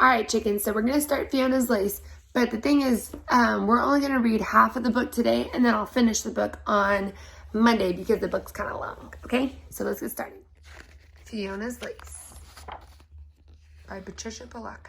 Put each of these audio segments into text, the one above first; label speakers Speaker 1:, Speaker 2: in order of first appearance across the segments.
Speaker 1: All right, chickens, so we're going to start Fiona's Lace. But the thing is, we're only going to read half of the book today, and then I'll finish the book on Monday because the book's kind of long, okay? So let's get started. Fiona's Lace by Patricia Polak.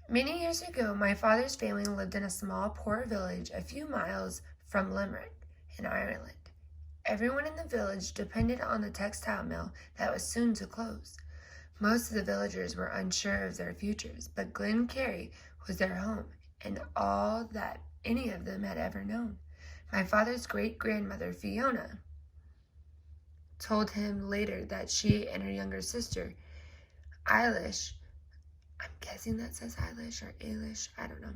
Speaker 1: Many years ago, my father's family lived in a small, poor village a few miles from Limerick in Ireland. Everyone in the village depended on the textile mill that was soon to close. Most of the villagers were unsure of their futures, but Glencarry was their home and all that any of them had ever known. My father's great-grandmother, Fiona, told him later that she and her younger sister, Eilish, I'm guessing that says Eilish or Ailish, I don't know,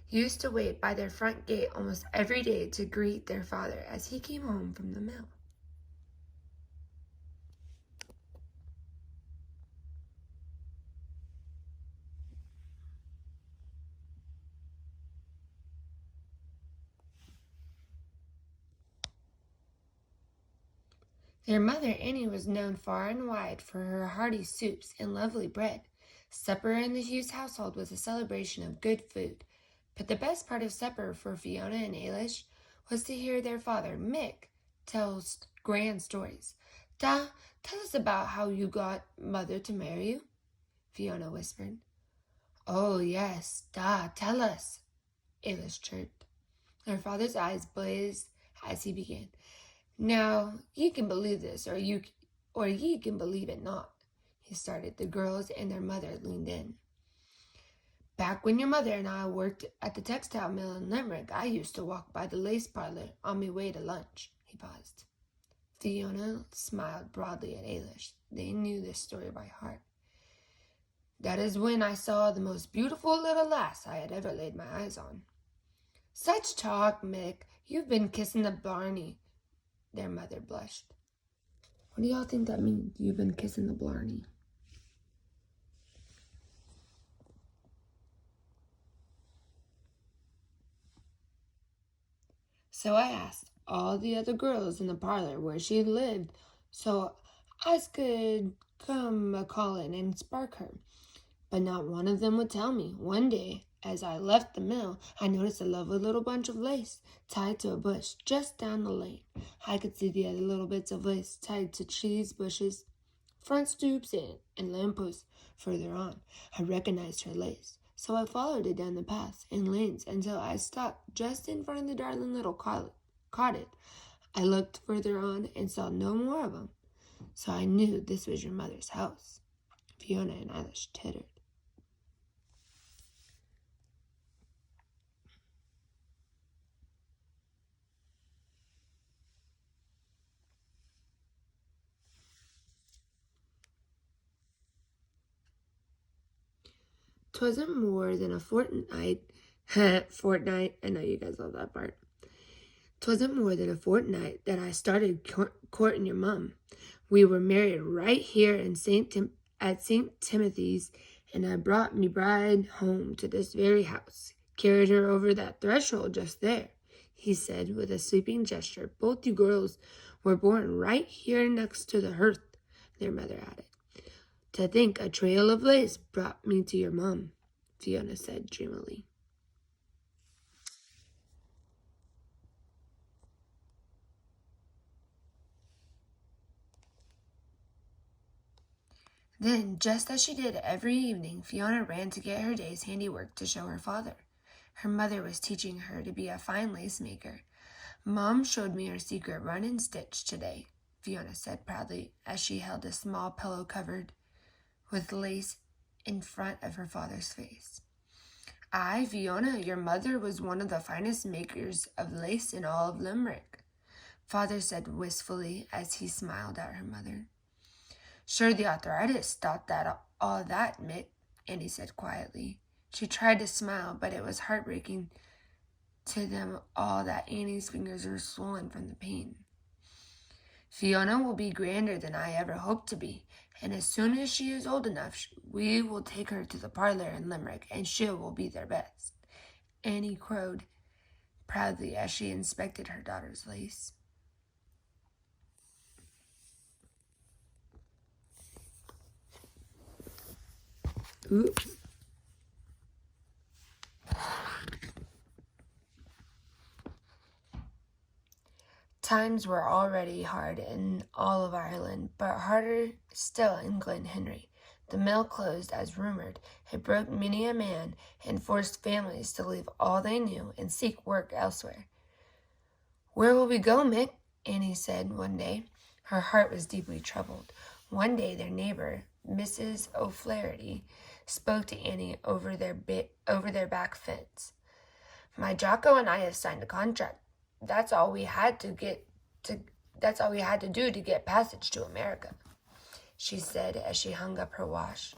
Speaker 1: used to wait by their front gate almost every day to greet their father as he came home from the mill. Their mother, Annie, was known far and wide for her hearty soups and lovely bread. Supper in the Hughes household was a celebration of good food. But the best part of supper for Fiona and Ailish was to hear their father, Mick, tell grand stories. "Da, tell us about how you got mother to marry you," Fiona whispered. "Oh, yes, Da, tell us," Ailish chirped. Her father's eyes blazed as he began. "Now, ye can believe this, or ye can believe it not," he started. The girls and their mother leaned in. "Back when your mother and I worked at the textile mill in Limerick, I used to walk by the lace parlor on my way to lunch." He paused. Fiona smiled broadly at Ailish. They knew this story by heart. "That is when I saw the most beautiful little lass I had ever laid my eyes on." "Such talk, Mick. You've been kissing the blarney." Their mother blushed. "What do y'all think that means? You've been kissing the blarney?" "So I asked all the other girls in the parlor where she lived so I could come a-calling and spark her. But not one of them would tell me. One day, as I left the mill, I noticed a lovely little bunch of lace tied to a bush just down the lane. I could see the other little bits of lace tied to trees, bushes, front stoops, and lampposts further on. I recognized her lace, so I followed it down the paths and lanes until I stopped just in front of the darling little cottage. I looked further on and saw no more of them, so I knew this was your mother's house." Fiona and Eilish tittered. "'Twasn't more than a fortnight," fortnight, I know you guys love that part. "'Twasn't more than a fortnight that I started courting your mum. We were married right here in at St. Timothy's, and I brought me bride home to this very house, carried her over that threshold just there," he said with a sweeping gesture. "Both you girls were born right here next to the hearth," their mother added. "To think a trail of lace brought me to your mum," Fiona said dreamily. Then, just as she did every evening, Fiona ran to get her day's handiwork to show her father. Her mother was teaching her to be a fine lace maker. "Mom showed me her secret run and stitch today," Fiona said proudly as she held a small pillow covered with lace in front of her father's face. "Aye, Fiona, your mother was one of the finest makers of lace in all of Limerick," Father said wistfully as he smiled at her mother. "Sure, the arthritis stopped all that, Mick," Annie said quietly. She tried to smile, but it was heartbreaking to them all that Annie's fingers were swollen from the pain. "Fiona will be grander than I ever hoped to be, and as soon as she is old enough, we will take her to the parlor in Limerick, and she will be their best." Annie crowed proudly as she inspected her daughter's lace. Oops. Times were already hard in all of Ireland, but harder still in Glen Henry. The mill closed as rumored. It broke many a man and forced families to leave all they knew and seek work elsewhere. "Where will we go, Mick?" Annie said one day. Her heart was deeply troubled. One day their neighbor, Mrs. O'Flaherty, spoke to Annie over their back fence. "My Jocko and I have signed a contract. That's all we had to do to get passage to America," she said as she hung up her wash.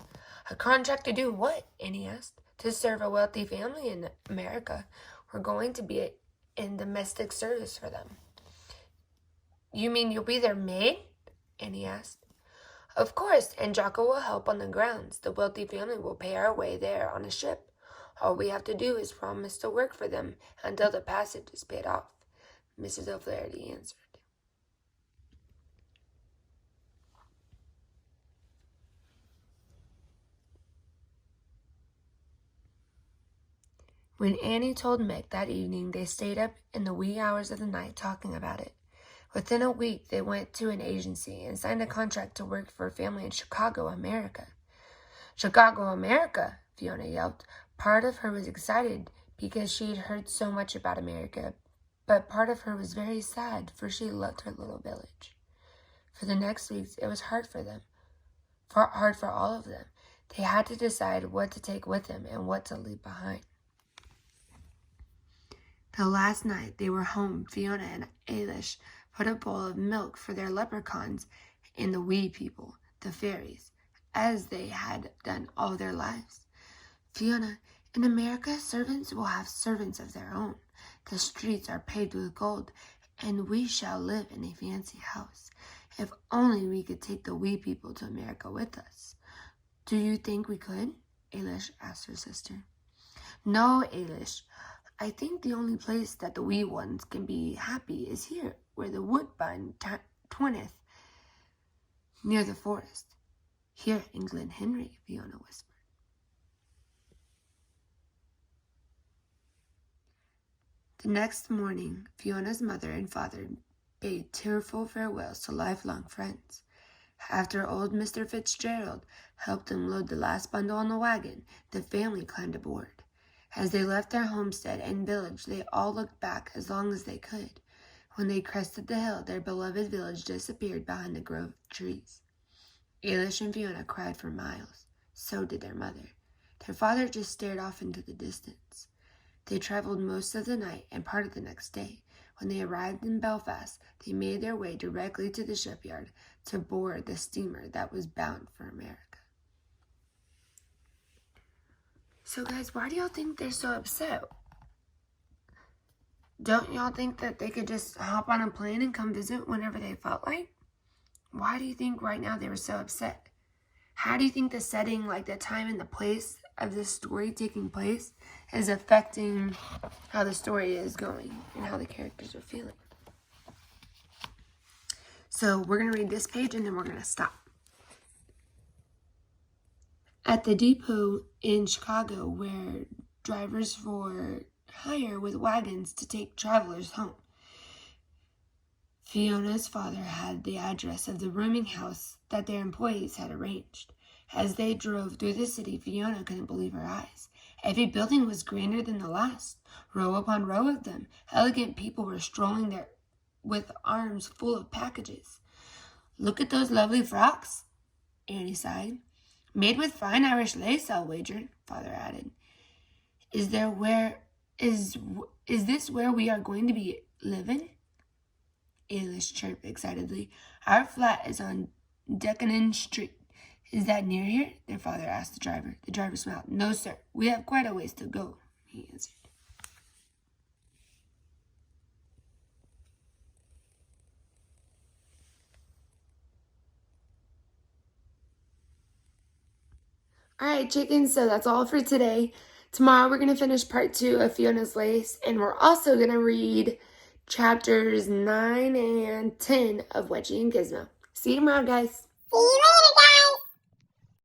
Speaker 1: "A contract to do what?" Annie asked. "To serve a wealthy family in America. We're going to be in domestic service for them." "You mean you'll be their maid?" Annie asked. "Of course, and Jocko will help on the grounds. The wealthy family will pay our way there on a ship. All we have to do is promise to work for them until the passage is paid off," Mrs. O'Flaherty answered. When Annie told Mick that evening, they stayed up in the wee hours of the night talking about it. Within a week, they went to an agency and signed a contract to work for a family in Chicago, America. "Chicago, America!" Fiona yelped. Part of her was excited because she had heard so much about America, but part of her was very sad, for she loved her little village. For the next weeks, it was hard for them, hard for all of them. They had to decide what to take with them and what to leave behind. The last night they were home, Fiona and Ailish put a bowl of milk for their leprechauns and the wee people, the fairies, as they had done all their lives. "Fiona, in America, servants will have servants of their own. The streets are paved with gold, and we shall live in a fancy house. If only we could take the wee people to America with us." "Do you think we could?" Ailish asked her sister. "No, Ailish. I think the only place that the wee ones can be happy is here, where the woodbine twineth, near the forest." "Here in Glen Henry," Fiona whispered. The next morning, Fiona's mother and father bade tearful farewells to lifelong friends. After old Mr. Fitzgerald helped them load the last bundle on the wagon, the family climbed aboard. As they left their homestead and village, they all looked back as long as they could. When they crested the hill, their beloved village disappeared behind the grove of trees. Ailish and Fiona cried for miles. So did their mother. Their father just stared off into the distance. They traveled most of the night and part of the next day. When they arrived in Belfast, they made their way directly to the shipyard to board the steamer that was bound for America. So guys, why do y'all think they're so upset? Don't y'all think that they could just hop on a plane and come visit whenever they felt like? Why do you think right now they were so upset? How do you think the setting, like the time and the place of this story taking place, is affecting how the story is going and how the characters are feeling? So we're going to read this page and then we're going to stop. At the depot in Chicago, where drivers for hire with wagons to take travelers home, Fiona's father had the address of the rooming house that their employees had arranged. As they drove through the city, Fiona couldn't believe her eyes. Every building was grander than the last. Row upon row of them, elegant people were strolling there with arms full of packages. "Look at those lovely frocks," Annie sighed. "Made with fine Irish lace, I'll wager," father added. Is this where we are going to be living?" Ailish chirped excitedly. "Our flat is on Deckanin Street. Is that near here?" their father asked the driver. The driver smiled. "No, sir. We have quite a ways to go," he answered. All right, chickens, so that's all for today. Tomorrow we're going to finish part 2 of Fiona's Lace, and we're also going to read chapters 9 and 10 of Wedgie and Gizmo. See you tomorrow, guys.
Speaker 2: See you later.